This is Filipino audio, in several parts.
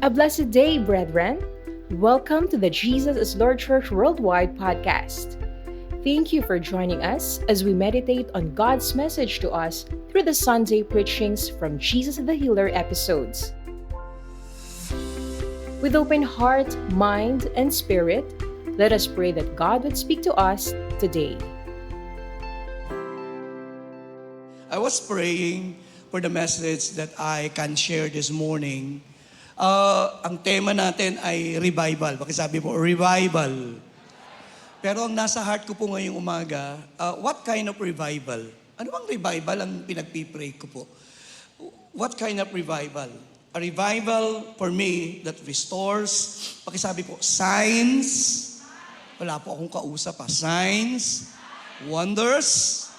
A blessed day, brethren. Welcome to the Jesus is Lord Church Worldwide podcast. Thank you for joining us as we meditate on God's message to us through the Sunday preachings from Jesus the Healer episodes. With open heart, mind, and spirit, let us pray that God would speak to us today. I was praying for the message that I can share this morning. Ang tema natin ay revival. Pakisabi po, revival. Pero ang nasa heart ko po ngayong umaga, what kind of revival? Ano bang revival ang pinagpipray ko po? What kind of revival? A revival for me that restores, pakisabi po, signs. Wala po akong kausap pa. Signs, wonders,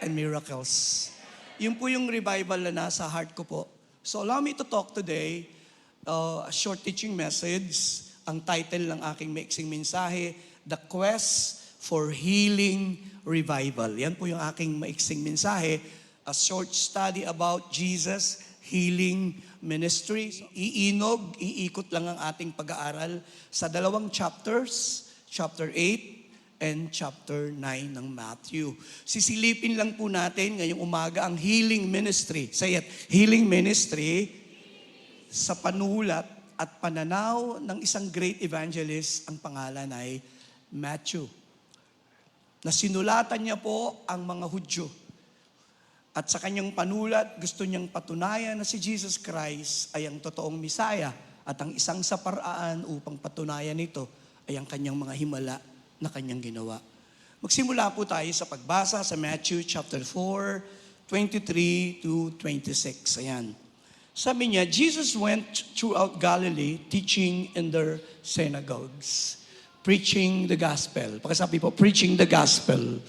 and miracles. Yun po yung revival na nasa heart ko po. So allow me to talk today, a short teaching message. Ang title ng aking maiksing mensahe, The Quest for Healing Revival. Yan po yung aking maiksing mensahe, a short study about Jesus Healing Ministry. So, iikot lang ang ating pag-aaral sa dalawang chapters, chapter 8 and chapter 9 ng Matthew. Sisilipin lang po natin ngayong umaga ang healing ministry. Say it, healing ministry sa panulat at pananaw ng isang great evangelist, ang pangalan ay Matthew. Na sinulatan niya po ang mga Hudyo. At sa kanyang panulat, gusto niyang patunayan na si Jesus Christ ay ang totoong Misaya. At ang isang sa paraan upang patunayan ito ay ang kanyang mga himala na kanyang ginawa. Magsimula po tayo sa pagbasa sa Matthew chapter 4, 23 to 26. Ayan. Sabi niya, Jesus went throughout Galilee teaching in their synagogues, preaching the gospel. Pakisabi po, preaching the gospel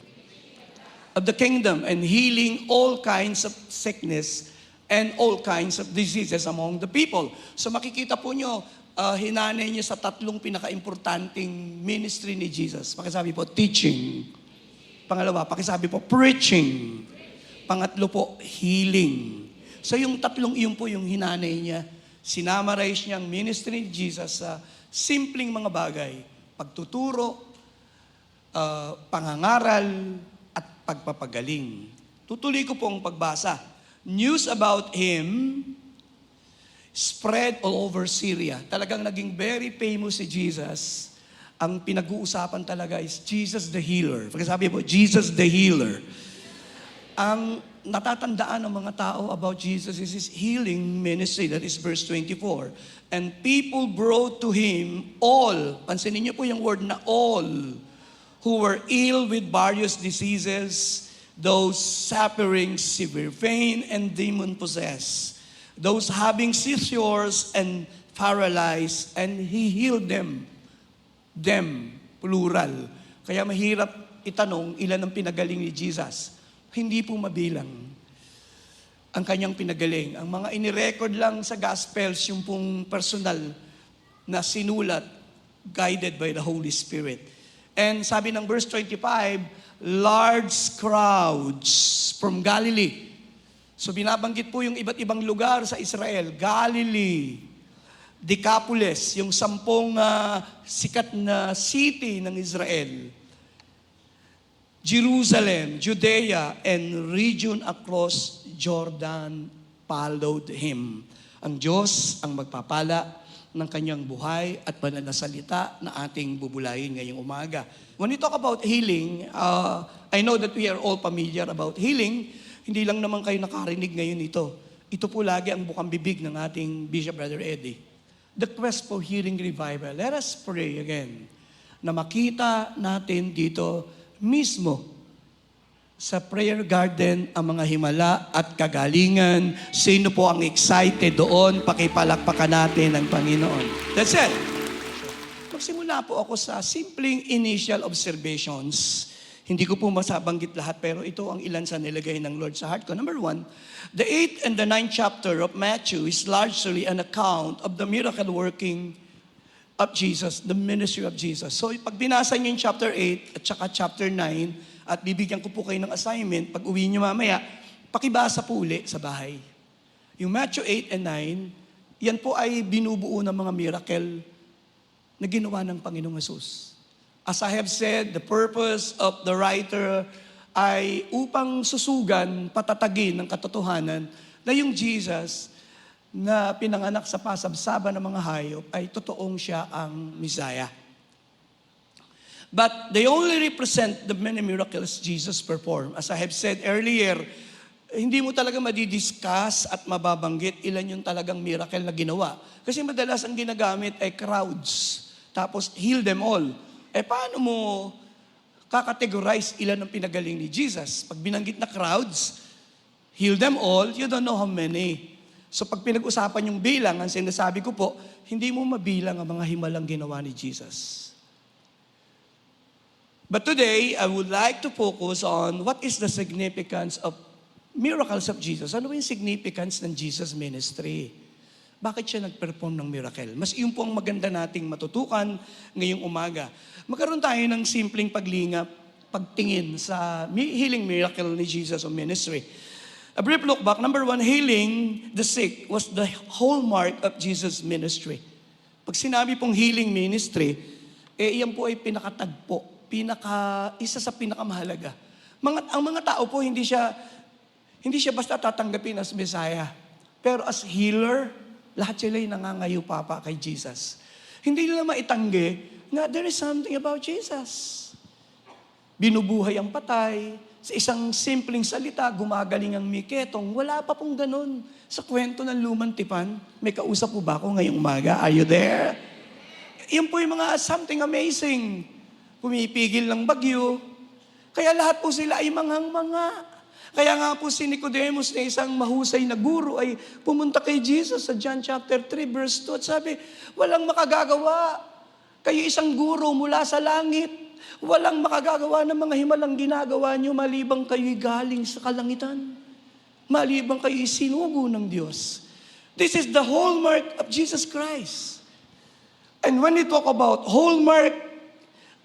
of the kingdom and healing all kinds of sickness and all kinds of diseases among the people. So makikita po nyo, hinanay niya sa tatlong pinaka-importanting ministry ni Jesus. Pakisabi po, teaching. Pangalawa, pakisabi po, preaching. Pangatlo po, healing. So yung tatlong iyon po yung hinanay niya. Sinamarize niya ang ministry ni Jesus sa simpleng mga bagay. Pagtuturo, pangangaral, at pagpapagaling. Tutuloy ko pong pagbasa. News about Him spread all over Syria. Talagang naging very famous si Jesus. Ang pinag-uusapan talaga is Jesus the Healer. Pagkasabi po, Jesus the Healer. Ang natatandaan ng mga tao about Jesus is His healing ministry. That is verse 24. And people brought to Him all, pansinin niyo po yung word na all, who were ill with various diseases, those suffering severe pain and demon-possessed, those having seizures and paralyzed, and He healed them. Them, plural. Kaya mahirap itanong ilan ang pinagaling ni Jesus. Hindi po mabilang ang kanyang pinagaling. Ang mga inirecord lang sa Gospels, yung pong personal na sinulat, guided by the Holy Spirit. And sabi ng verse 25, large crowds from Galilee. So binabanggit po yung iba't ibang lugar sa Israel. Galilee, Decapolis, yung 10 sikat na city ng Israel. Jerusalem, Judea, and region across Jordan followed Him. Ang Diyos ang magpapala ng kanyang buhay at pananasalita na ating bubulayin ngayong umaga. When we talk about healing, I know that we are all familiar about healing. Hindi lang naman kayo nakarinig ngayon ito. Ito po lagi ang bukang bibig ng ating Bishop Brother Eddie. The quest for healing revival. Let us pray again na makita natin dito mismo sa prayer garden ang mga himala at kagalingan. Sino po ang excited doon? Pakipalakpakan natin ang Panginoon. That's it. Magsimula po ako sa simpleng initial observations. Hindi ko po masabanggit lahat, pero ito ang ilan sa nilagay ng Lord sa heart ko. Number 1, the 8th and the 9th chapter of Matthew is largely an account of the miracle working of Jesus, the ministry of Jesus. So pag binasa niyo yung chapter 8 at saka chapter 9, at bibigyan ko po kayo ng assignment, pag uwi niyo mamaya, pakibasa po uli sa bahay. Yung Matthew 8 and 9, Yan po ay binubuo ng mga miracle na ginawa ng Panginoong Hesus. As I have said, the purpose of the writer ay upang susugan, patatagin ng katotohanan na yung Jesus na pinanganak sa pasabsaban ng mga hayop ay totoong siya ang Messiah. But they only represent the many miracles Jesus performed. As I have said earlier, hindi mo talaga madidiscuss at mababanggit ilan yung talagang miracle na ginawa. Kasi madalas ang ginagamit ay crowds. Tapos heal them all. Paano mo kakategorize ilan ang pinagaling ni Jesus? Pag binanggit na crowds, heal them all, you don't know how many. So pag pinag-usapan yung bilang, ang sinasabi ko po, hindi mo mabilang ang mga himalang ginawa ni Jesus. But today, I would like to focus on what is the significance of miracles of Jesus. Ano yung significance ng Jesus ministry? Bakit siya nag-perform ng miracle? Mas yun po ang maganda nating matutukan ngayong umaga. Magkaroon tayo ng simpleng paglingap, pagtingin sa healing miracle ni Jesus o ministry. A brief look back. Number 1, healing the sick was the hallmark of Jesus' ministry. Pag sinabi pong healing ministry, iyan po ay pinakatagpo, isa sa pinakamahalaga. Ang mga tao po, hindi siya basta tatanggapin as Messiah. Pero as healer, lahat sila ay nangangayo papa kay Jesus. Hindi nila maitanggi na there is something about Jesus. Binubuhay ang patay. Sa isang simpleng salita, gumagaling ang miketong. Wala pa pong ganun. Sa kwento ng lumang tipan, may kausap po ba ako ngayong umaga? Are you there? Yan po yung mga something amazing. Pumipigil ng bagyo. Kaya lahat po sila ay manghang-manga. Kaya nga po si Nicodemus na isang mahusay na guro ay pumunta kay Jesus sa John chapter 3 verse 2 at sabi, walang makagagawa. Kayo isang guro mula sa langit. Walang makagagawa ng mga himalang ginagawa niyo malibang kayo'y galing sa kalangitan. Malibang kayo'y sinugo ng Diyos. This is the hallmark of Jesus Christ. And when we talk about hallmark,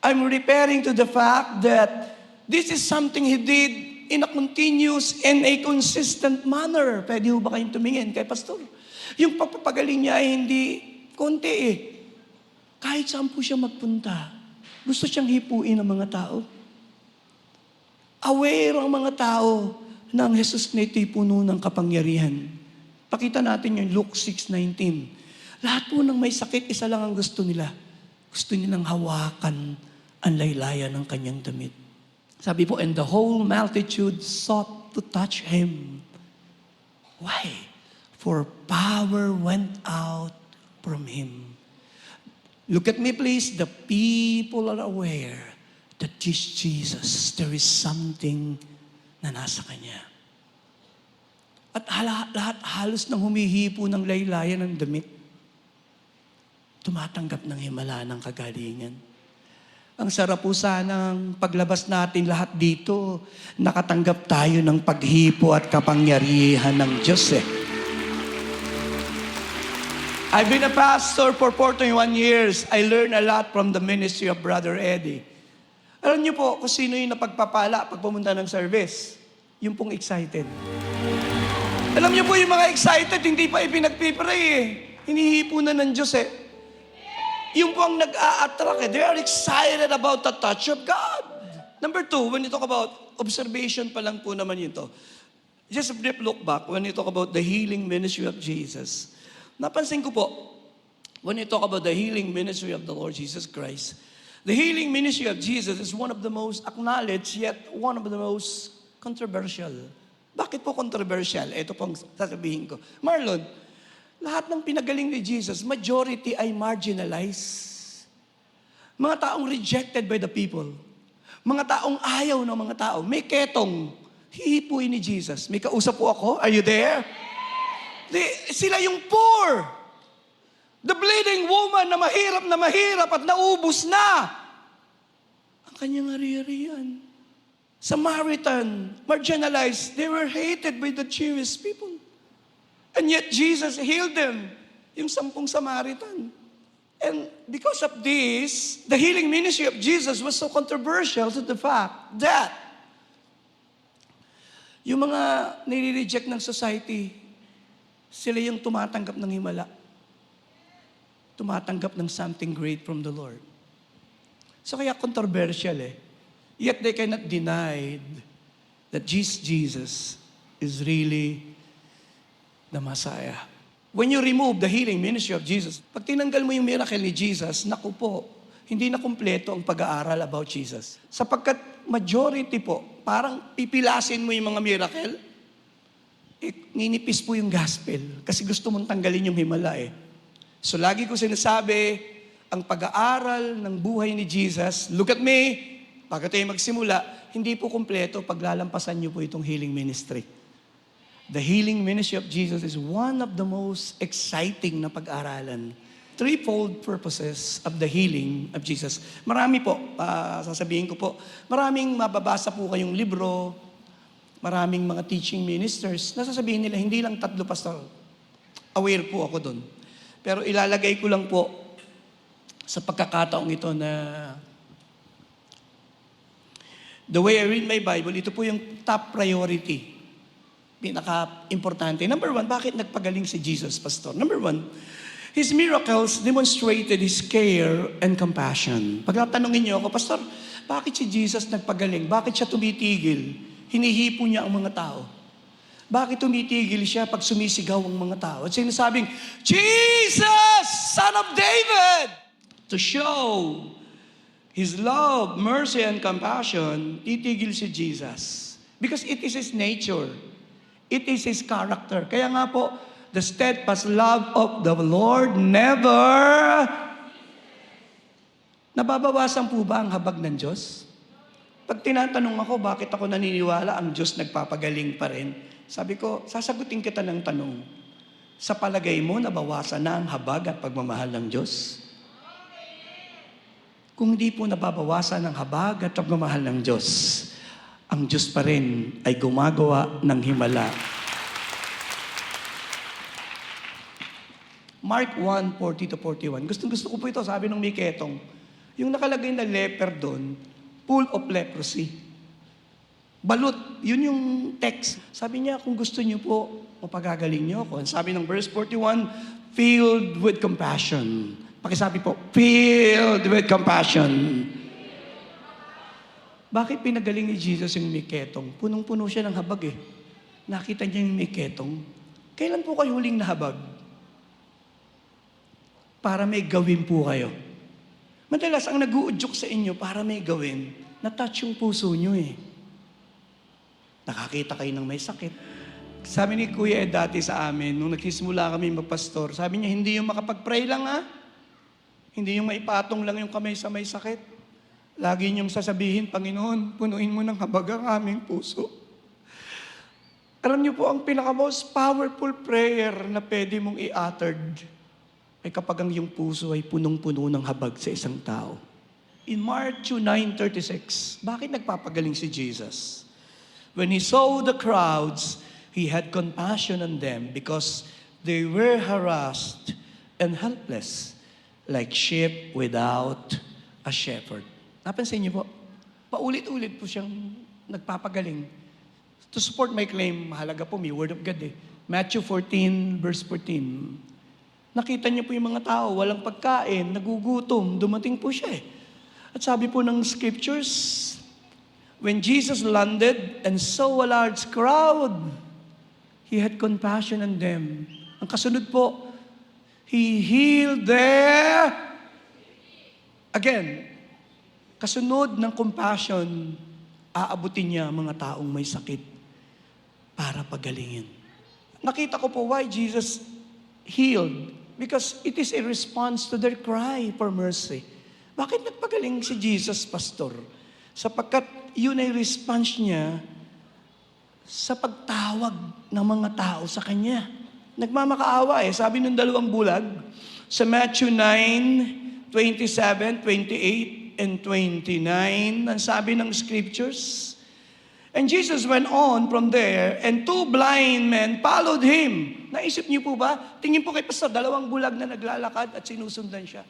I'm referring to the fact that this is something He did in a continuous and a consistent manner. Pwede ho ba kayong tumingin kay Pastor? Yung pagpapagaling niya ay hindi konti eh. Kahit saan po siya magpunta, gusto siyang hipuin ng mga tao. Aware ang mga tao na ang Jesus na ito'y puno ng kapangyarihan. Pakita natin yung Luke 6:19. Lahat po ng may sakit, isa lang ang gusto nila. Gusto nilang hawakan ang laylayan ng kanyang damit. Sabi po, and the whole multitude sought to touch Him. Why? For power went out from Him. Look at me please. The people are aware that this Jesus, there is something na nasa Kanya. At lahat halos nang humihipo ng laylayan ng damit, tumatanggap ng himala ng kagalingan. Ang sarap po sanang paglabas natin lahat dito, nakatanggap tayo ng paghipo at kapangyarihan ng Diyos eh. I've been a pastor for 41 years. I learned a lot from the ministry of Brother Eddie. Alam niyo po kung sino yung napagpapala pag pumunta ng service? Yung pong excited. Alam niyo po yung mga excited, hindi pa ipinagpipray eh. Hinihipo na ng Diyos eh. Yung po ang nag-a-attract eh. They are excited about the touch of God. Number 2, when you talk about observation pa lang po naman yun to. Just a brief look back when you talk about the healing ministry of Jesus. Napansin ko po, when you talk about the healing ministry of the Lord Jesus Christ, the healing ministry of Jesus is one of the most acknowledged, yet one of the most controversial. Bakit po controversial? Ito pong sasabihin ko. Marlon, lahat ng pinagaling ni Jesus, majority ay marginalized. Mga taong rejected by the people. Mga taong ayaw ng mga tao. May ketong, hihipuin ni Jesus. May kausap po ako. Are you there? Sila yung poor. The bleeding woman na mahirap at naubos na. Ang kanyang ari-arian. Samaritan, marginalized. They were hated by the Jewish people. And yet Jesus healed them. Yung 10 Samaritan. And because of this, the healing ministry of Jesus was so controversial to the fact that yung mga nire-reject ng society, sila yung tumatanggap ng himala. tumatanggap ng something great from the Lord. So kaya controversial Yet they cannot deny that Jesus is really the Messiah. When you remove the healing ministry of Jesus, pag tinanggal mo yung miracle ni Jesus, naku po, hindi na kumpleto ang pag-aaral about Jesus. Sapagkat majority po, parang pipilasin mo yung mga miracle, ninipis po yung gospel kasi gusto mong tanggalin yung himala So lagi ko sinasabi, ang pag-aaral ng buhay ni Jesus, look at me, pag tayo magsimula, hindi po kumpleto paglalampasan niyo po itong healing ministry. The healing ministry of Jesus is one of the most exciting na pag-aralan. Threefold purposes of the healing of Jesus. Marami po, sasabihin ko po, maraming mababasa po kayong libro, maraming mga teaching ministers, nasasabihin nila, hindi lang 3 pastor. Aware po ako doon. Pero ilalagay ko lang po sa pagkakataong ito na the way I read my Bible, ito po yung top priority. Pinaka-importante. Number 1, bakit nagpagaling si Jesus, Pastor? Number 1, His miracles demonstrated His care and compassion. Pag tatanungin niyo ako, Pastor, bakit si Jesus nagpagaling? Bakit siya tumitigil? Hinihipo niya ang mga tao. Bakit tumitigil siya pag sumisigaw ang mga tao? At sinasabing, Jesus, Son of David! To show His love, mercy, and compassion, titigil si Jesus. Because it is His nature. It is His character. Kaya nga po, the steadfast love of the Lord never... Nababawasan po ba ang habag ng Diyos? Pag tinatanong ako, bakit ako naniniwala ang Diyos nagpapagaling pa rin? Sabi ko, sasagutin kita ng tanong. Sa palagay mo, nabawasan na ang habag at pagmamahal ng Diyos? Kung hindi po nababawasan ang habag at pagmamahal ng Diyos, ang Diyos pa rin ay gumagawa ng himala. Mark 1:40-41. Gustong-gusto ko po ito, sabi ng Miketong. Yung nakalagay na leper doon, full of leprosy. Balot, yun yung text. Sabi niya, kung gusto niyo po, mapagagaling niyo ako. Sabi ng verse 41, filled with compassion. Pakisabi po, filled with compassion. Bakit pinagaling ni Jesus yung Miketong? Punong-puno siya ng habag Nakita niya yung Miketong. Kailan po kayo huling nahabag? Para may gawin po kayo. Madalas, ang nag-uudyok sa inyo para may gawin, na-touch yung puso nyo Nakakita kayo ng may sakit. Sabi ni Kuya Ed dati sa amin, nung nagsisimula kami magpastor, sabi niya, hindi yung makapag-pray lang Hindi yung maipatong lang yung kamay sa may sakit. Lagi niyong sasabihin, Panginoon, punuin mo ng habag ang aming puso. Alam niyo po, ang pinaka-most powerful prayer na pwede mong i-uttered ay kapag ang iyong puso ay punong-puno ng habag sa isang tao. In Mark 9:36, bakit nagpapagaling si Jesus? When He saw the crowds, He had compassion on them because they were harassed and helpless, like sheep without a shepherd. Napansin niyo po, paulit-ulit po siyang nagpapagaling. To support my claim, mahalaga po, may Word of God Matthew 14, verse 14. Nakita niyo po yung mga tao, walang pagkain, nagugutom, dumating po siya At sabi po ng scriptures, when Jesus landed and saw a large crowd, He had compassion on them. Ang kasunod po, He healed their... Again, kasunod ng compassion, aabutin niya mga taong may sakit para pagalingin. Nakita ko po why Jesus healed. Because it is a response to their cry for mercy. Bakit nagpagaling si Jesus, Pastor? Sapagkat yun ay response niya sa pagtawag ng mga tao sa Kanya. Nagmamakaawa Sabi ng 2 bulag, sa Matthew 9:27, 28, and 29, ang sabi ng scriptures, and Jesus went on from there, and 2 blind men followed Him. Naisip niyo po ba? Tingin po kay Pastor, 2 bulag na naglalakad at sinusundan siya.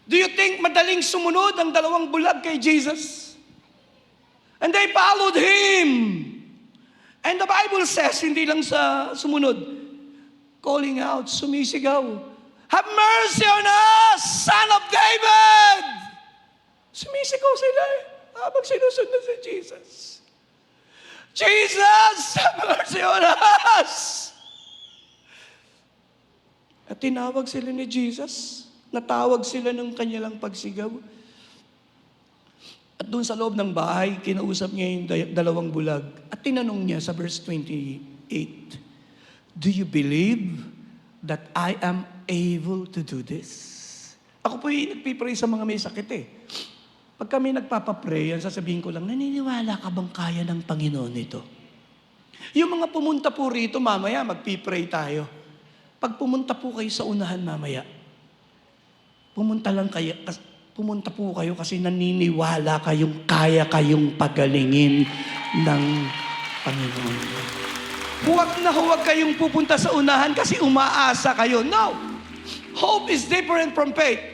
Do you think madaling sumunod ang 2 bulag kay Jesus? And they followed Him. And the Bible says, hindi lang sa sumunod, calling out, sumisigaw, Have mercy on us, Son of David! Sumisigaw sila habang sinusunod si Jesus. Jesus, have mercy on us! At tinawag sila ni Jesus. Natawag sila ng kanilang pagsigaw. At doon sa loob ng bahay, kinausap niya yung dalawang bulag. At tinanong niya sa verse 28, do you believe that I am able to do this? Ako po yung nagpipray sa mga may sakit eh. Pag kami nagpapapray, sasabihin ko lang, naniniwala ka bang kaya ng Panginoon ito? Yung mga pumunta po rito, mamaya magpipray tayo. Pag pumunta po kayo sa unahan mamaya, pumunta po kayo kasi naniniwala kayong kaya kayong pagalingin ng Panginoon. Huwag kayong pupunta sa unahan kasi umaasa kayo. No! Hope is different from faith.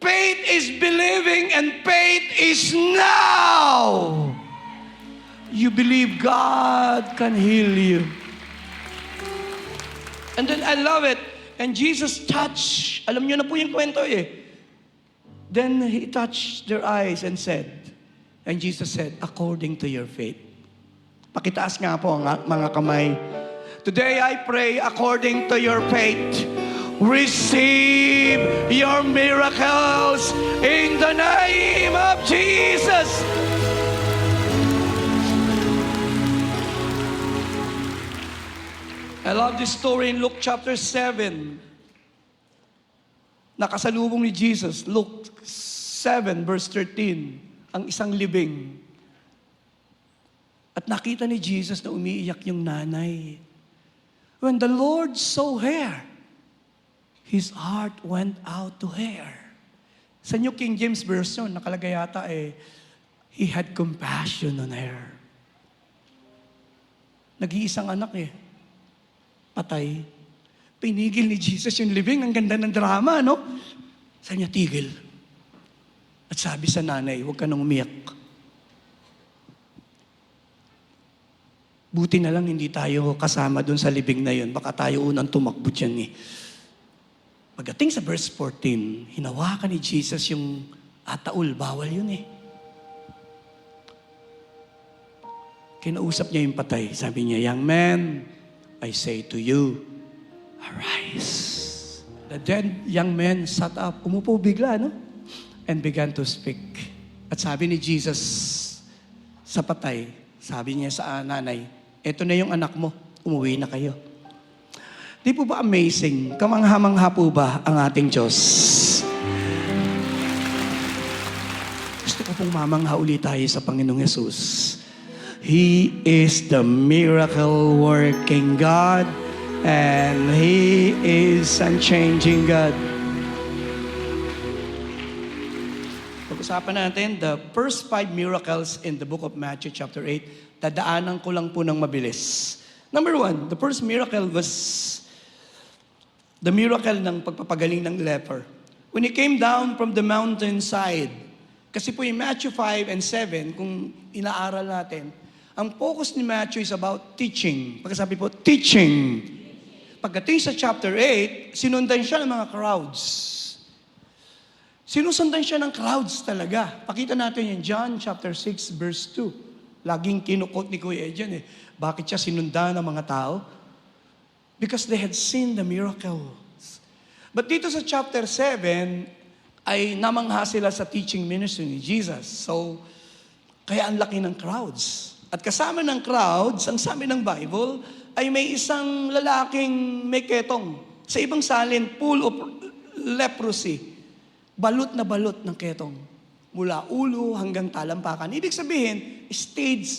Faith is believing and faith is now. You believe God can heal you. And then I love it. And Jesus touched, alam niyo na po yung kwento eh. Then He touched their eyes and said, and Jesus said, according to your faith. Pakitaas nga po ang mga kamay. Today I pray according to your faith. Receive your miracles in the name of Jesus. I love this story in Luke chapter 7. Nakasalubong ni Jesus, Luke 7 verse 13, ang isang libing. At nakita ni Jesus na umiiyak yung nanay. When the Lord saw her, His heart went out to her. Sa New King James Version, nakalagay yata He had compassion on her. Nag-iisang anak patay. Pinigil ni Jesus yung living. Ang ganda ng drama, no? Sabi niya, tigil. At sabi sa nanay, huwag ka nang umiyak. Buti na lang hindi tayo kasama dun sa libing na yun. Baka tayo unang tumakbo dyan Pagdating sa verse 14, hinawakan ni Jesus yung ataul. Bawal yun Kinausap niya yung patay. Sabi niya, young man, I say to you, arise. The dead young man sat up. Umupo bigla, no? And began to speak. At sabi ni Jesus sa patay, sabi niya sa nanay, eto na yung anak mo, umuwi na kayo. Di po ba amazing? Kamangha-mangha po ba ang ating Diyos? Gusto ko pong mamangha ulit tayo sa Panginoong Yesus. He is the miracle-working God, and He is unchanging God. Pag-usapan natin the first 5 miracles in the book of Matthew chapter 8. Dadaanan ko lang po ng mabilis. Number 1, the first miracle was the miracle ng pagpapagaling ng leper. When he came down from the mountainside, kasi po yung Matthew 5 and 7, kung inaaral natin, ang focus ni Matthew is about teaching. Pagkasabi po, teaching. Pagdating sa chapter 8, sinundan siya ng mga crowds. Sinusundan siya ng crowds talaga. Pakita natin yung John chapter 6 verse 2. Laging kinukot ni Kuya Edian Bakit siya sinundan ng mga tao? Because they had seen the miracles. But dito sa chapter 7, ay namangha sila sa teaching ministry ni Jesus. So, kaya ang laki ng crowds. At kasama ng crowds, ang sabi ng Bible, ay may isang lalaking may ketong. Sa ibang salin, full of leprosy. Balot na balot ng ketong. Mula ulo hanggang talampakan. Ibig sabihin,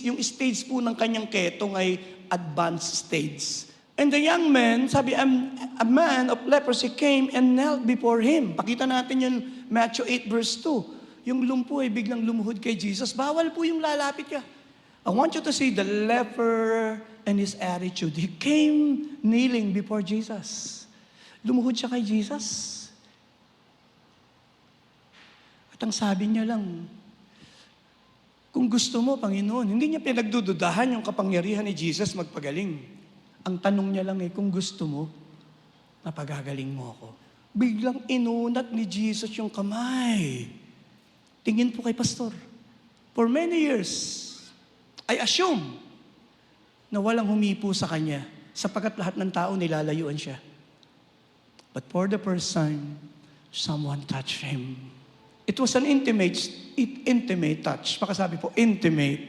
yung stage po ng kanyang ketong ay advanced stage. And the young man, sabi, a man of leprosy came and knelt before him. Pakita natin yung Matthew 8 verse 2. Yung lumpo ay biglang lumuhod kay Jesus. Bawal po yung lalapit ka. I want you to see the leper and his attitude. He came kneeling before Jesus. Lumuhod siya kay Jesus. At ang sabi niya lang, kung gusto mo, Panginoon, hindi niya pinagdududahan yung kapangyarihan ni Jesus magpagaling. Ang tanong niya lang kung gusto mo, napagagaling mo ako. Biglang inunat ni Jesus yung kamay. Tingin po kay pastor. For many years, I assume na walang humipo sa kanya sapagkat lahat ng tao nilalayuan siya. But for the first time, someone touched him. It was an intimate touch. Pakisabi po, intimate.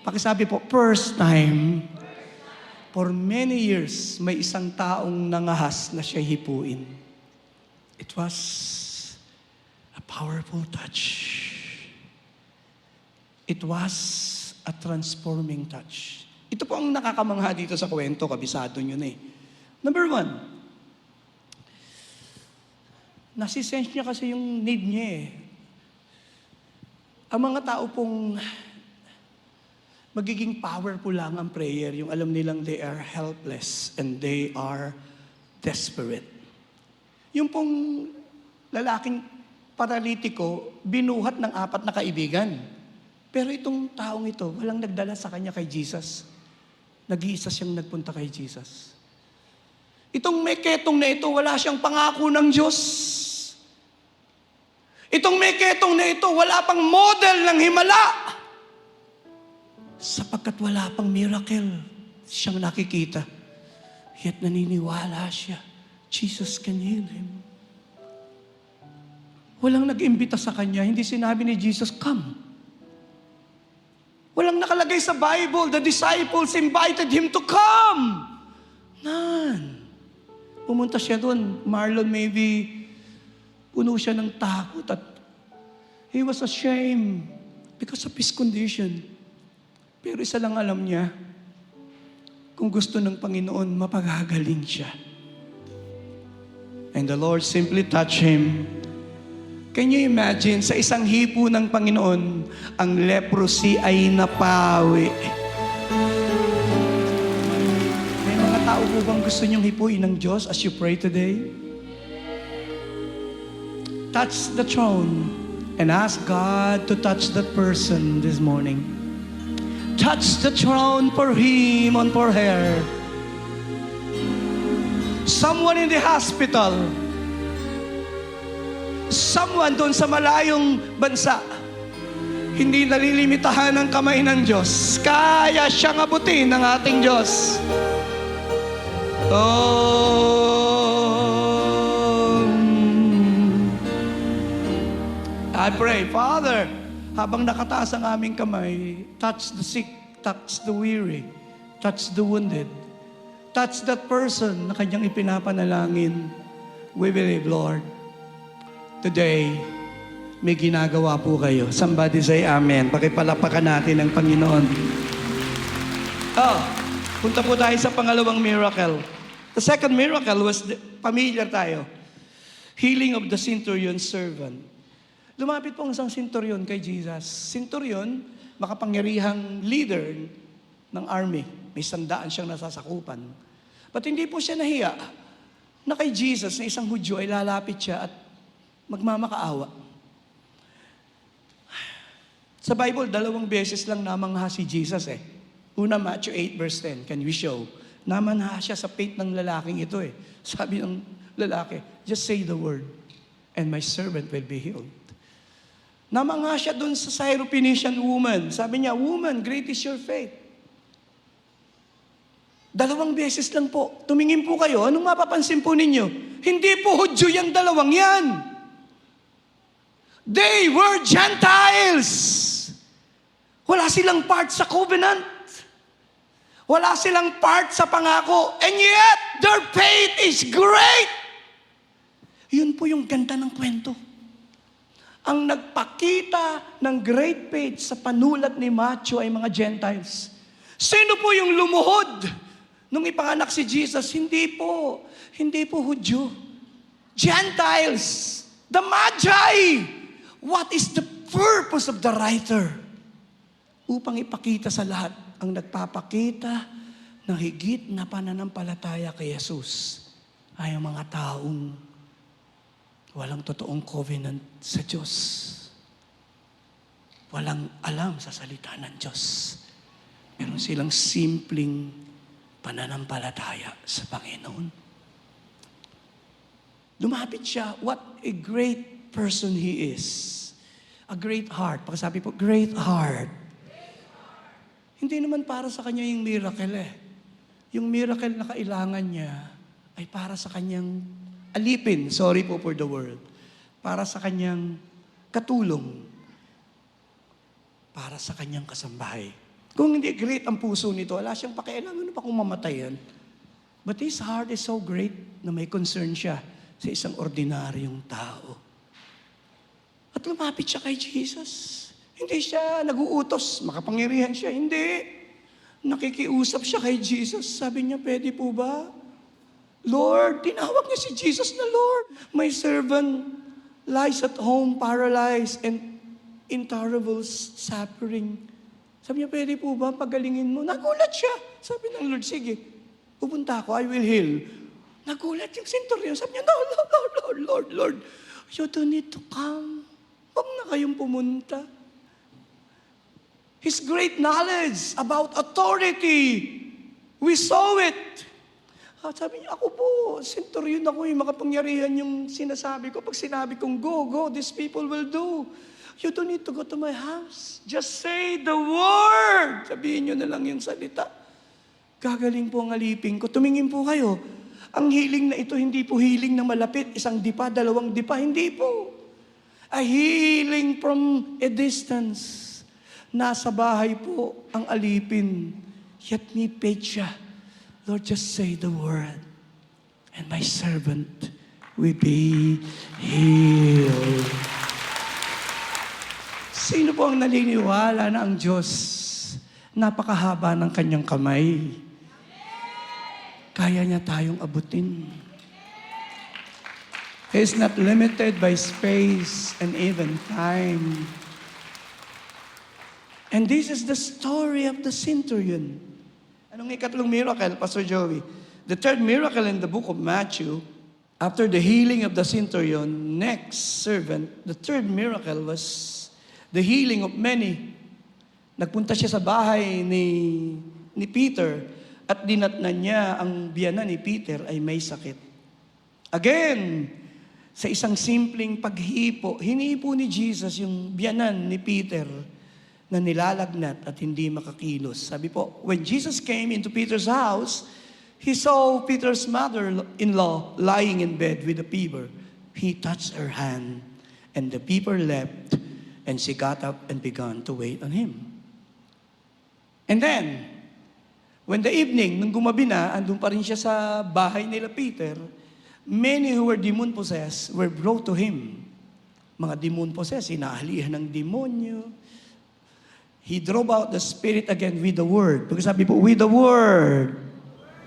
Pakisabi po, first time. For many years, may isang taong nangahas na siya hipuin. It was a powerful touch. It was a transforming touch. Ito po ang nakakamangha dito sa kwento, kabisado nyo na eh. Number one, nasisense niya kasi yung need niya eh. Ang mga tao pong magiging powerful lang ang prayer, yung alam nilang they are helpless and they are desperate. Yung pong lalaking paralitiko, binuhat ng 4 na kaibigan. Pero itong taong ito, walang nagdala sa kanya kay Jesus. Nag-iisa siyang nagpunta kay Jesus. Itong may ketong na ito, wala siyang pangako ng Diyos. Itong may ketong na ito, wala pang model ng himala. Sapagkat wala pang miracle siyang nakikita. Yet naniniwala siya, Jesus can heal him. Walang nag-imbita sa kanya, hindi sinabi ni Jesus, come. Walang nakalagay sa Bible, the disciples invited him to come. None. Pumunta siya doon. Marlon maybe puno siya ng takot at he was ashamed because of his condition. Pero isa lang alam niya, kung gusto ng Panginoon, mapagagaling siya. And the Lord simply touched him. Can you imagine, sa isang hipo ng Panginoon, ang leprosy ay napawi. May mga tao po bang gusto niyong hipuin ng Diyos as you pray today? Touch the throne and ask God to touch that person this morning. Touch the throne for him and for her. Someone in the hospital, someone doon sa malayong bansa, hindi nalilimitahan ng kamay ng Diyos. Kaya siyang abutin ng ating Diyos. I pray, Father, habang nakataas ang aming kamay, touch the sick, touch the weary, touch the wounded, touch that person na kanyang ipinapanalangin. We believe, Lord, today, may ginagawa po kayo. Somebody say amen. Pakipalapakan natin ang Panginoon. Punta po tayo sa pangalawang miracle. The second miracle was, familiar tayo, healing of the centurion's servant. Lumapit po ang isang centurion kay Jesus. Centurion, makapangyarihang leader ng army. May 100 siyang nasasakupan. But hindi po siya nahiya na kay Jesus, na isang Hudyo, ay lalapit siya at magmamakaawa. Sa Bible, 2 beses lang namangha si Jesus eh. Una, Matthew 8 verse 10. Can we show? Namanha siya sa faith ng lalaking ito eh. Sabi ng lalaki, just say the word and my servant will be healed. Namangha siya dun sa Syrophoenician woman. Sabi niya, woman, great is your faith. 2 beses lang po. Tumingin po kayo, anong mapapansin po ninyo? Hindi po Hudyo yung 2 yan. They were Gentiles. Wala silang part sa covenant. Wala silang part sa pangako. And yet, their faith is great. Yun po yung ganda ng kwento. Ang nagpakita ng great faith sa panulat ni Matthew ay mga Gentiles. Sino po yung lumuhod nung ipanganak si Jesus? Hindi po Hudyo. Gentiles, the Magi. What is the purpose of the writer? Upang ipakita sa lahat ang nagpapakita ng higit na pananampalataya kay Jesus ay ang mga taong walang totoong covenant sa Diyos. Walang alam sa salita ng Diyos. Meron silang simpleng pananampalataya sa Panginoon. Lumapit siya. What a great person he is. A great heart. Pagkasabi po, great heart. Hindi naman para sa kanya yung miracle eh. Yung miracle na kailangan niya ay para sa kanyang alipin. Sorry po for the word. Para sa kanyang katulong. Para sa kanyang kasambahay. Kung hindi great ang puso nito, wala siyang pakialam. Ano pa kung mamatayan? But his heart is so great na may concern siya sa isang ordinaryong tao. At lumapit siya kay Jesus. Hindi siya nag-uutos, makapangyarihan siya. Hindi. Nakikiusap siya kay Jesus. Sabi niya, pwede po ba? Lord, tinawag niya si Jesus na Lord. My servant lies at home, paralyzed and in terrible suffering. Sabi niya, pwede po ba pagalingin mo? Nagulat siya. Sabi ng Lord, sige, pupunta ako, I will heal. Nagulat yung centurion. Sabi niya, no, Lord, you don't need to come. Huwag na kayong pumunta. His great knowledge about authority, we saw it. At sabi niya, ako po, centurion ako, yung makapangyarihan yung sinasabi ko. Pag sinabi kong go, these people will do. You don't need to go to my house. Just say the word. Sabihin niyo na lang yung salita. Gagaling po ang alipin ko. Tumingin po kayo. Ang healing na ito, hindi po healing na malapit. Isang dipa, dalawang dipa. Hindi po. A healing from a distance. Nasa bahay po ang alipin. Yet ni siya. Lord, just say the word. And my servant will be healed. Sino po ang naniniwala na ang Diyos napakahaba ng kanyang kamay? Kaya niya tayong abutin. He is not limited by space and even time. And this is the story of the centurion. Anong ikatlong miracle, Pastor Joey? The third miracle in the book of Matthew, after the healing of the centurion, next servant, the third miracle was the healing of many. Nagpunta siya sa bahay ni Peter at dinatnan niya ang biyanan ni Peter ay may sakit. Again, sa isang simpleng paghipo, hinipo ni Jesus yung biyanan ni Peter na nilalagnat at hindi makakilos. Sabi po, when Jesus came into Peter's house, he saw Peter's mother-in-law lying in bed with a fever. He touched her hand, and the fever left, and she got up and began to wait on him. And then, when the evening, nung gumabi na, andun pa rin siya sa bahay nila Peter, many who were demon-possessed were brought to him. Mga demon-possessed, inaalihan ng demonyo. He drove out the spirit again with the word. Pag sabi po, with the word.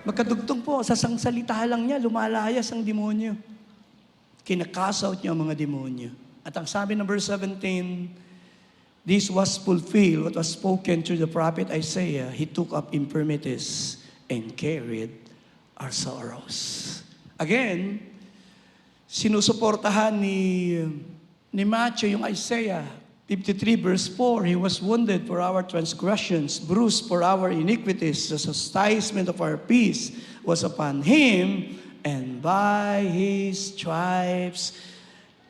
Magkadugtong po, sa sang salita lang niya, lumalayas ang demonyo. Kinakast out niya ang mga demonyo. At ang sabi ng verse 17, this was fulfilled, what was spoken through the prophet Isaiah. He took up infirmities and carried our sorrows. Again, sinusuportahan ni Matthew yung Isaiah 53 verse 4, He was wounded for our transgressions, bruised for our iniquities. The chastisement of our peace was upon Him, and by His stripes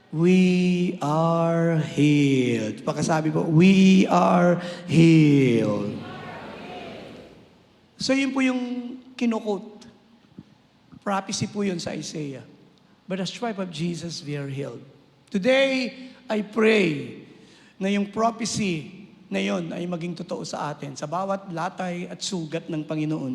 we are healed. Pagkasabi po, we are healed. So yun po yung kinukot. Prophecy po yun sa Isaiah. By the stripe of Jesus, we are healed. Today, I pray na yung prophecy na yun ay maging totoo sa atin. Sa bawat latay at sugat ng Panginoon,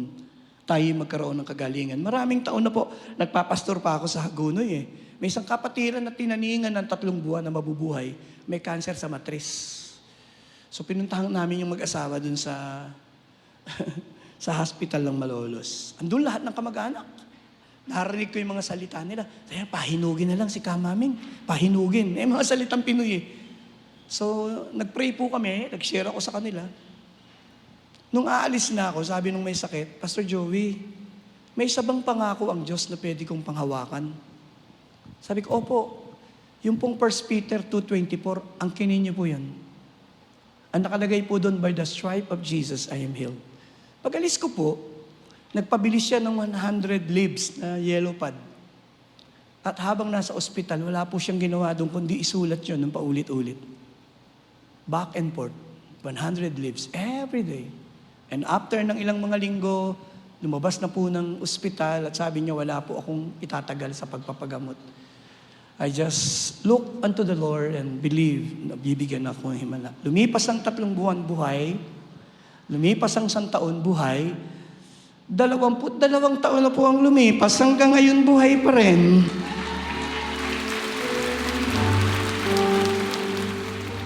tayo magkaroon ng kagalingan. Maraming taon na po, nagpapastor pa ako sa Hagunoy eh. May isang kapatiran na tinaningan ng 3 buwan na mabubuhay, may cancer sa matris. So pinuntahan namin yung mag-asawa dun sa sa hospital ng Malolos. Andun lahat ng kamag-anak. Narinig ko yung mga salita nila. Kaya pahinugin na lang si Kamaming. Pahinugin. Mga salitang Pinoy eh. So, nag-pray po kami, nag-share ako sa kanila. Nung aalis na ako, sabi nung may sakit, Pastor Joey, may isa bang pangako ang Diyos na pwede kong panghawakan? Sabi ko, opo, yung pong 1 Peter 2:24, ang kininyo po yan. Ang nakalagay po doon, by the stripe of Jesus, I am healed. Pag alis ko po, nagpabili siya ng 100 leaves na yellow pad. At habang nasa ospital, wala po siyang ginawa doon kundi isulat yun ng paulit-ulit. Back and forth, 100 leaves every day. And after ng ilang mga linggo, lumabas na po ng ospital at sabi niya, wala po akong itatagal sa pagpapagamot. I just look unto the Lord and believe na bibigyan ako ng himala. Lumipas ang 3 buwan buhay, lumipas ang 1 taon buhay, 22 taon na po ang lumipas, hanggang ngayon buhay pa rin.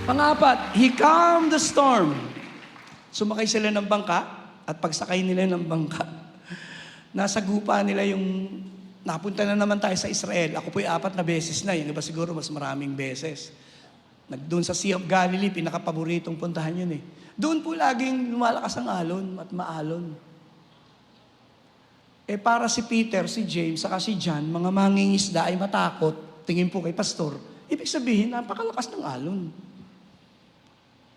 Pangapat, He calmed the storm. Sumakay sila ng bangka at pagsakay nila ng bangka, nasa gupa nila yung, napunta na naman tayo sa Israel. Ako po'y 4 na beses na, yung iba siguro mas maraming beses. Doon sa Sea of Galilee, pinakapaboritong puntahan yun eh. Doon po laging lumalakas ang alon at maalon. Eh para si Peter, si James, saka si John, mga mangingisda ay matakot, tingin po kay pastor, ibig sabihin, napakalakas ng alon.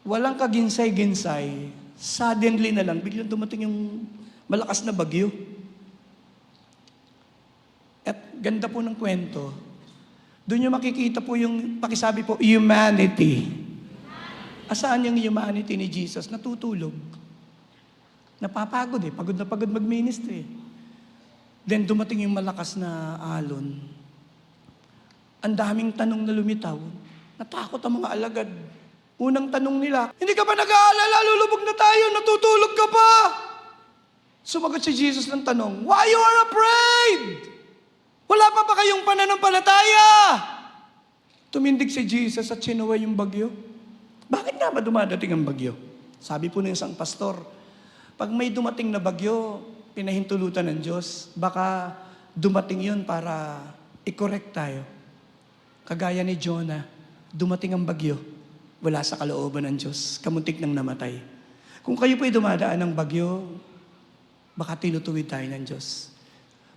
Walang kaginsay-ginsay, suddenly na lang, biglang dumating yung malakas na bagyo. At ganda po ng kwento, doon yung makikita po yung, pakisabi po, humanity. Asaan yung humanity ni Jesus? Natutulog. Napapagod pagod na pagod mag-ministry. Then dumating yung malakas na alon. Ang daming tanong na lumitaw. Natakot ang mga alagad. Unang tanong nila, hindi ka ba nag-aalala? Lulubog na tayo, natutulog ka pa. Sumagot si Jesus ng tanong, why you are afraid? Wala pa ba kayong pananampalataya? Tumindig si Jesus at sinuway yung bagyo. Bakit nga ba dumadating ang bagyo? Sabi po ng isang pastor, pag may dumating na bagyo, pinahintulutan ng Diyos, baka dumating yun para i-correct tayo. Kagaya ni Jonah, dumating ang bagyo, wala sa kalooban ng Diyos, kamuntik nang namatay. Kung kayo po'y dumadaan ng bagyo, baka tinutuwid tayo ng Diyos.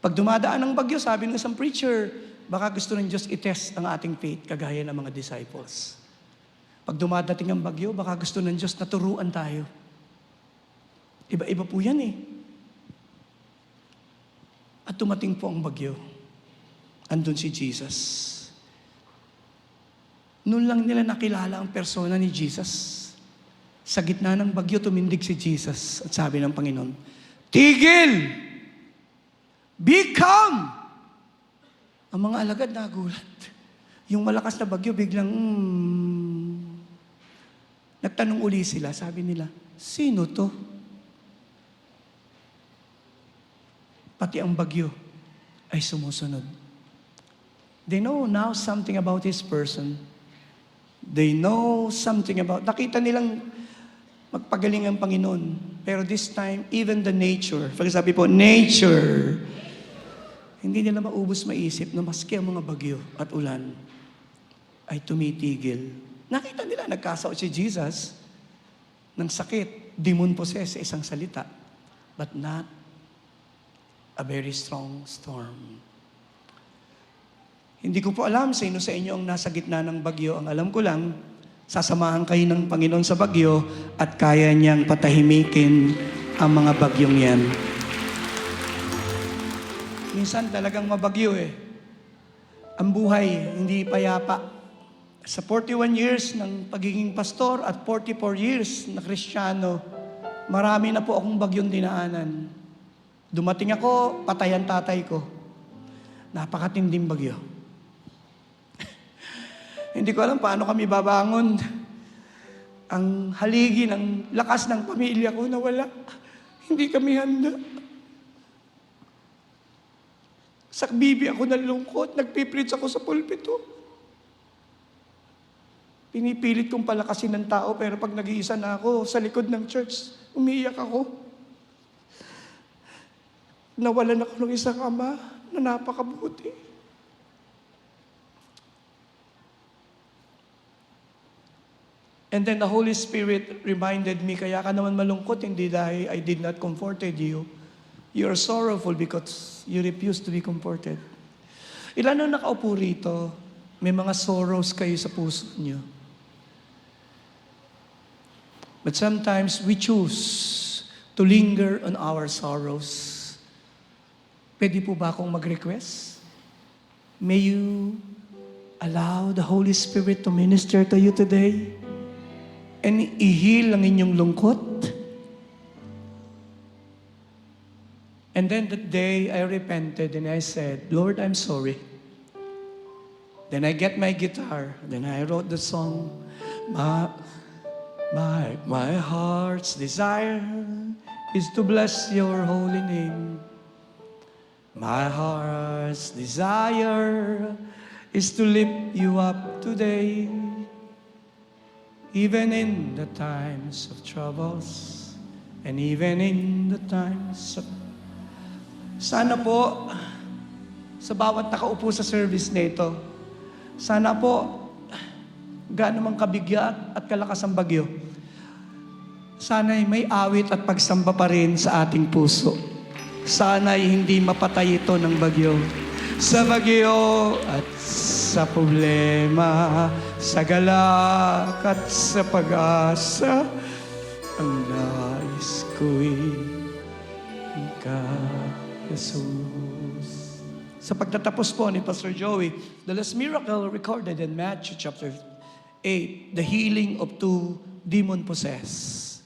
Pag dumadaan ng bagyo, sabi ng isang preacher, baka gusto ng Diyos i-test ang ating faith, kagaya ng mga disciples. Pag dumadating ang bagyo, baka gusto ng Diyos na turuan tayo. Iba-iba po yan eh. At dumating po ang bagyo. Andun si Jesus. Noon lang nila nakilala ang persona ni Jesus. Sa gitna ng bagyo, tumindig si Jesus at sabi ng Panginoon, tigil! Be calm! Ang mga alagad nagulat. Yung malakas na bagyo, biglang, Nagtanong uli sila, sabi nila, sino to? Pati ang bagyo ay sumusunod. They know now something about His person. They know something about, nakita nilang magpagaling ang Panginoon. Pero this time, even the nature, pagkasabi po, nature, hindi nila maubos maisip na maski ang mga bagyo at ulan ay tumitigil. Nakita nila, nagkasao si Jesus ng sakit, demon-possessed sa isang salita, but not a very strong storm. Hindi ko po alam sa inyo ang nasa gitna ng bagyo. Ang alam ko lang, sasamahan kayo ng Panginoon sa bagyo at kaya niyang patahimikin ang mga bagyong yan. Minsan talagang mabagyo eh. Ang buhay, hindi payapa. Sa 41 years ng pagiging pastor at 44 years na Kristiyano, marami na po akong bagyong dinaanan. Dumating ako, patay ang tatay ko. Napakatinding bagyo. Hindi ko alam paano kami babangon. Ang haligi ng lakas ng pamilya ko nawala. Hindi kami handa. Sakbibi ako ng lungkot. Nagpipreach ako sa pulpito. Pinipilit kong palakasin ng tao, pero pag nag-iisa na ako sa likod ng church, umiiyak ako. Nawalan ako ng isang ama na napakabuti. And then the Holy Spirit reminded me, kaya ka naman malungkot, hindi dahil I did not comforted you. You are sorrowful because you refuse to be comforted. Ilan ang nakaupo rito, may mga sorrows kayo sa puso niyo. But sometimes we choose to linger on our sorrows. Pwede po ba akong mag-request? May you allow the Holy Spirit to minister to you today and i-heal ang inyong lungkot. And then that day, I repented and I said, Lord, I'm sorry. Then I get my guitar. Then I wrote the song, my heart's desire is to bless your holy name. My heart's desire is to lift you up today. Even in the times of troubles and even in the times of... Sana po, sa bawat nakaupo sa service na ito, sana po, gaano mang kabigat at kalakas ang bagyo, sana'y may awit at pagsamba pa rin sa ating puso. Sana'y hindi mapatay ito ng bagyo. Sa bagyo at sa problema, sa galak at sa pag-asa, ang nais ko'y ikaw, Jesus. Sa pagtatapos po ni Pastor Joey, the last miracle recorded in Matthew chapter 8, the healing of 2 demon-possessed.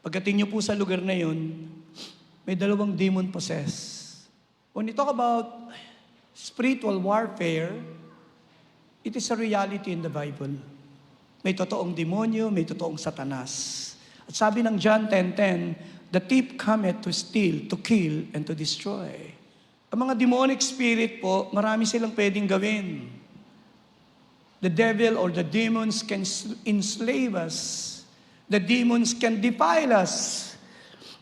Pagdating niyo po sa lugar na yun, may 2 demon-possessed. When we talk about spiritual warfare, it is a reality in the Bible. May totoong demonyo, may totoong satanas. At sabi ng John 10:10, the thief cometh to steal, to kill, and to destroy. Ang mga demonic spirit po, marami silang pwedeng gawin. The devil or the demons can enslave us. The demons can defile us.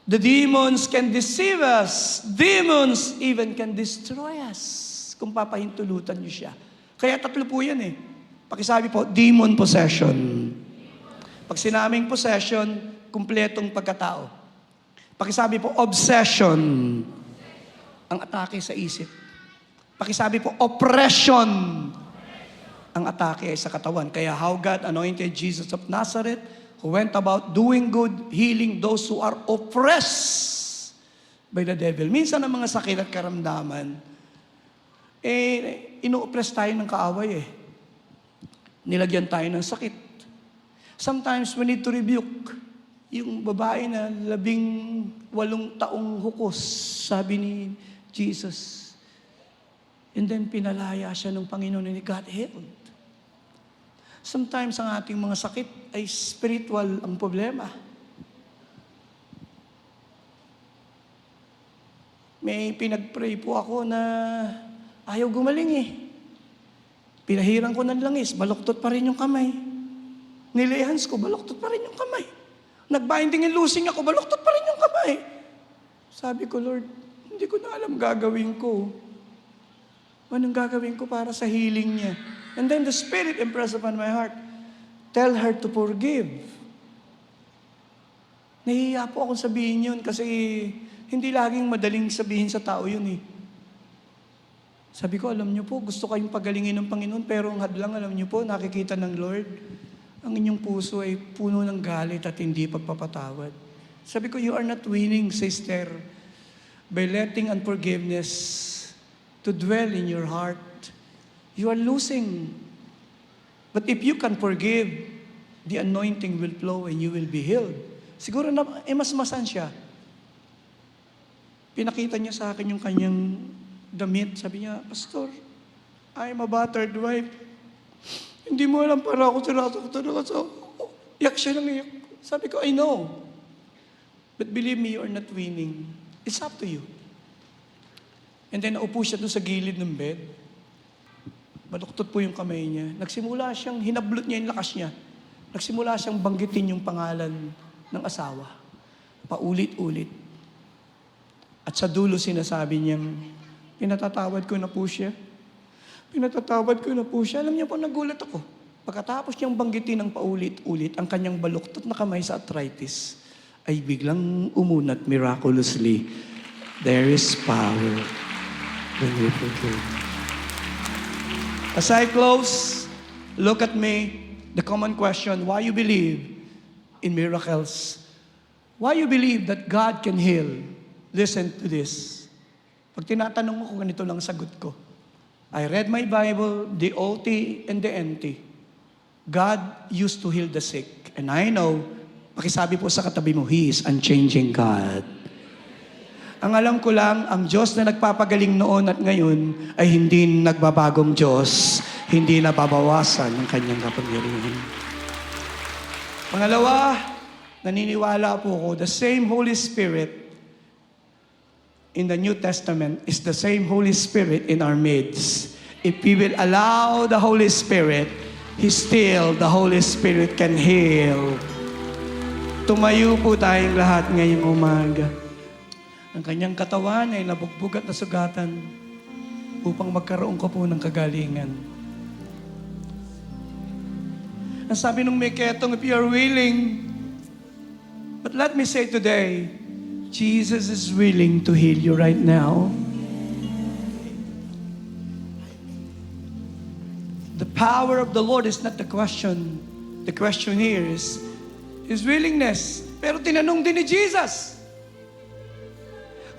The demons can deceive us. Demons even can destroy us kung papahintulutan niyo siya. Kaya 3 po yan eh. Pakisabi po, demon possession. Pag sinaming possession, kumpletong pagkatao. Pakisabi po, obsession. Ang atake sa isip. Pakisabi po, oppression. Ang atake ay sa katawan. Kaya how God anointed Jesus of Nazareth, who went about doing good, healing those who are oppressed by the devil. Minsan ang mga sakit at karamdaman, ino-oppress tayo ng kaaway eh. Nilagyan tayo ng sakit. Sometimes we need to rebuke. Yung babae na 18 taong hukos, sabi ni Jesus. And then pinalaya siya ng Panginoon and God healed. Sometimes ang ating mga sakit ay spiritual ang problema. May pinag-pray po ako na ayaw gumaling eh. Pinahiran ko ng langis, baluktot pa rin yung kamay. Nilehans ko, baluktot pa rin yung kamay. Nag-binding and loosing ako, baluktot pa rin yung kamay. Sabi ko, Lord, hindi ko na alam gagawin ko. Anong gagawin ko para sa healing niya? And then the Spirit impressed upon my heart, tell her to forgive. Nahihiya po akong sabihin yun kasi hindi laging madaling sabihin sa tao yun eh. Sabi ko, alam niyo po, gusto kayong pagalingin ng Panginoon, pero ang hadlang, alam niyo po, nakikita ng Lord, ang inyong puso ay puno ng galit at hindi pagpapatawad. Sabi ko, you are not winning, sister, by letting unforgiveness to dwell in your heart. You are losing. But if you can forgive, the anointing will flow and you will be healed. Siguro na, mas-masan siya. Pinakita niya sa akin yung kanyang damit. Sabi niya, Pastor, I'm a battered wife. Hindi mo alam para ako sinasaktan ng asawa ko. Iyak siya ng iyak. Sabi ko, I know. But believe me, you are not winning. It's up to you. And then naupo siya doon sa gilid ng bed. Baluktot po yung kamay niya. Nagsimula siyang, hinablot niya yung lakas niya. Nagsimula siyang banggitin yung pangalan ng asawa. Paulit-ulit. At sa dulo sinasabi niyang, pinatatawad ko na po siya. Pinatatawad ko na po siya. Alam niyo po, nagulat ako. Pagkatapos niyang banggitin ng paulit-ulit, ang kanyang baluktot na kamay sa arthritis ay biglang umunat miraculously. There is power when we forgive. As I close, look at me. The common question, why you believe in miracles? Why you believe that God can heal? Listen to this. Pag tinatanong mo kung ganito lang sagot ko, I read my Bible, the OT and the NT. God used to heal the sick. And I know, pakisabi po sa katabi mo, He is unchanging God. Ang alam ko lang, ang Diyos na nagpapagaling noon at ngayon ay hindi nagbabagong Diyos, hindi nababawasan ng kanyang kapangyarihan. Pangalawa, naniniwala po ko, the same Holy Spirit in the New Testament is the same Holy Spirit in our midst. If we will allow the Holy Spirit, the Holy Spirit can heal. Tumayo po tayong lahat ngayong umaga. Ang kanyang katawan ay nabugbog at nasugatan upang magkaroon ko po ng kagalingan. Ang sabi nung may ketong, if you are willing, but let me say today, Jesus is willing to heal you right now. The power of the Lord is not the question. The question here is His willingness. Pero tinanong din ni Jesus,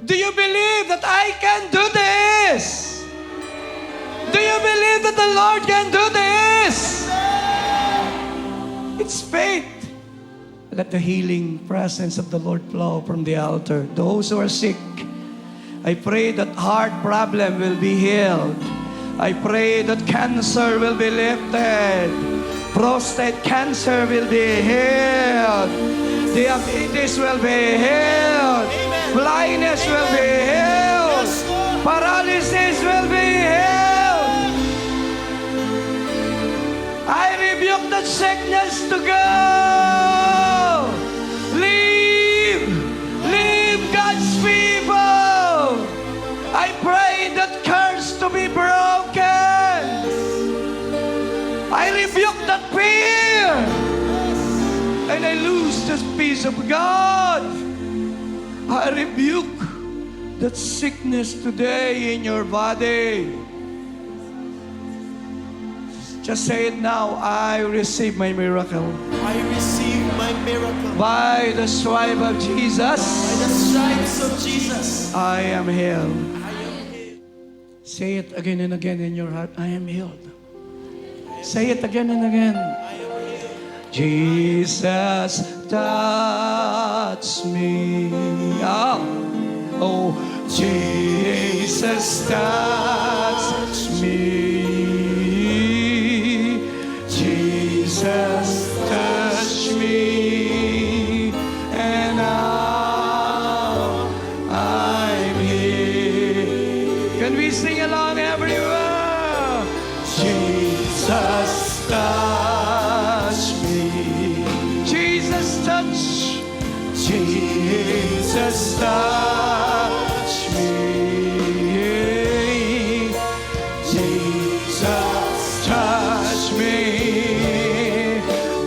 do you believe that I can do this? Do you believe that the Lord can do this? It's faith. Let the healing presence of the Lord flow from the altar. Those who are sick, I pray that heart problem will be healed. I pray that cancer will be lifted. Prostate cancer will be healed. Diabetes will be healed. Blindness will be healed. Paralysis will be healed. I rebuke that sickness to go. Leave God's people. I pray that curse to be broken. I rebuke that fear. And I lose the peace of God. I rebuke that sickness today in your body. Just say it now. I receive my miracle. I receive my miracle. By the stripe of Jesus, By the stripes of Jesus, I am healed. I am healed. Say it again and again in your heart. I am healed. Say it again and again. I am healed. Jesus, touch me. Oh, Jesus, touch me. Jesus, touch me. And now I'm here. Can we sing along everywhere? Jesus, touch me. Jesus, touch. Jesus, touch me. Jesus, touch me.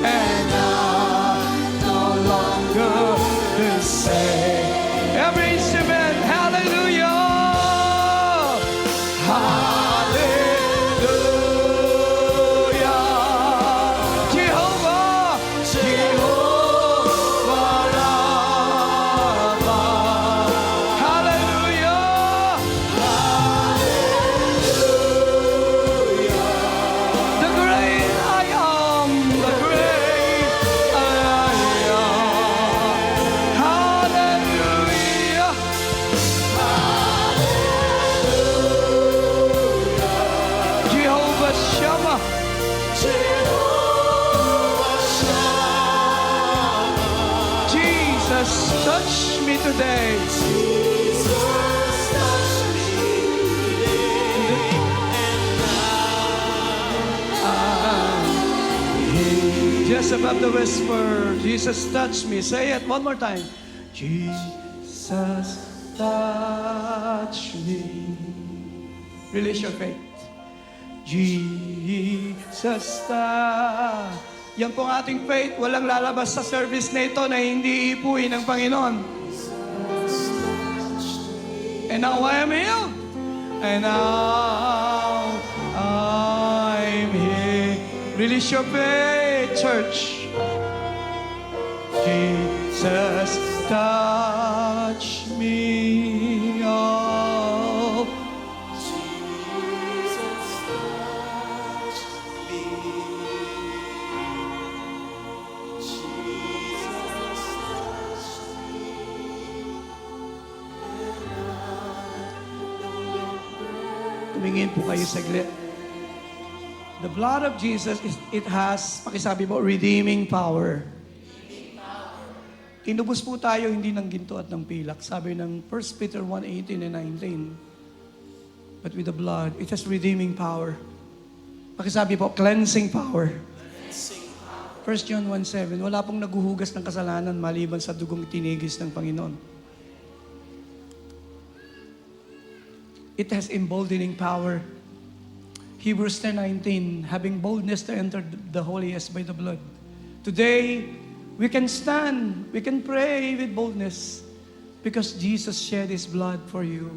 And I'm no longer the same. Every instrument, hallelujah. Hallelujah. Jehovah, Jehovah Rapha. Hallelujah. The great I am, the great I am. Hallelujah. Jehovah Shammah. Jesus, touch me today. Just above the whisper, Jesus, touch me. Say it one more time. Jesus, touch me. Release your faith. Jesus, touch. Yan pong ating faith, walang lalabas sa service na ito na hindi ipuin ng Panginoon. And now I am healed. And now I'm here. Release your faith, church. Jesus, touch me. Oh. Tumingin po kayo saglit. The blood of Jesus, it has, pakisabi mo, redeeming power. Tinubos po tayo hindi ng ginto at ng pilak. Sabi ng 1 Peter 1:18 and 19. But with the blood, it has redeeming power. Pakisabi po, cleansing power. 1 John 1:7, wala pong naguhugas ng kasalanan maliban sa dugong tinigis ng Panginoon. It has emboldening power. Hebrews 10:19, having boldness to enter the holiest by the blood. Today, we can stand, we can pray with boldness because Jesus shed His blood for you.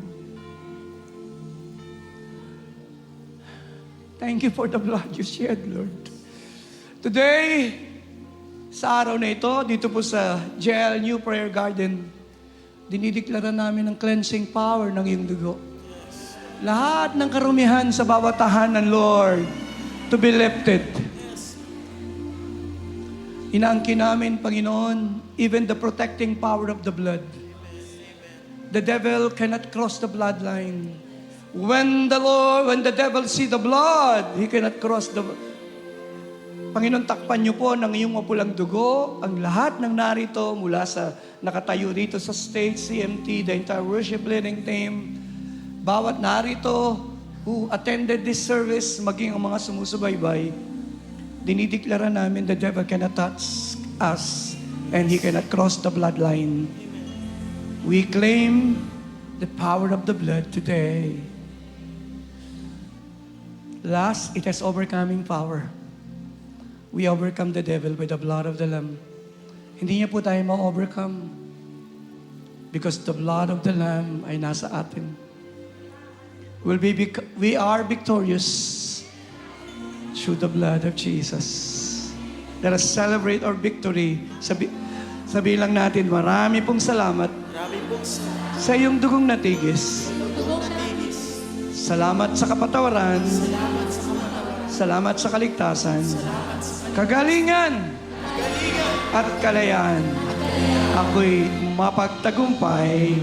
Thank you for the blood you shed, Lord. Today, sa araw na ito, dito po sa JL Prayer Garden, dinideklara namin ang cleansing power ng iyong dugo. Lahat ng karumihan sa bawat tahanan, Lord, to be lifted. Inaangkin namin, Panginoon, even the protecting power of the blood. The devil cannot cross the bloodline. When the devil see the blood, he cannot cross the... Panginoon, takpan niyo po ng iyong mapulang dugo ang lahat ng narito mula sa nakatayo rito sa stage, CMT, the entire worship leading team, bawat narito who attended this service, maging ang mga sumusubaybay, dinideklara namin the devil cannot touch us and he cannot cross the bloodline. We claim the power of the blood today. Last, it has overcoming power. We overcome the devil by the blood of the Lamb. Hindi niya po tayo ma-overcome because the blood of the Lamb ay nasa atin. We are victorious through the blood of Jesus. Let us celebrate our victory. Sabi lang natin, marami pong salamat sa iyong dugong natigis. Salamat sa kapatawaran. Salamat sa kaligtasan. Kagalingan at kalayaan. Ako'y mapagtagumpay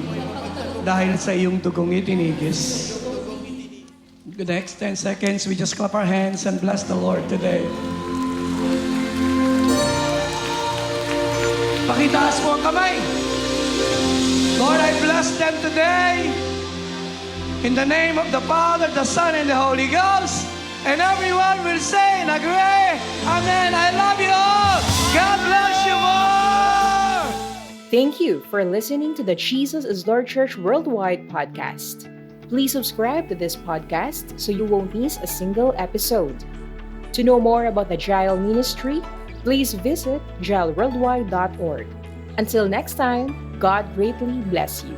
dahil sa iyong dugong itinigis. The next 10 seconds, we just clap our hands and bless the Lord today. Pakitaas mo ang kamay. Lord, I bless them today. In the name of the Father, the Son, and the Holy Ghost. And everyone will say and agree, Amen. I love you all. God bless you more. Thank you for listening to the Jesus is Lord Church Worldwide podcast. Please subscribe to this podcast so you won't miss a single episode. To know more about the Jael Ministry, please visit jailworldwide.org. Until next time, God greatly bless you.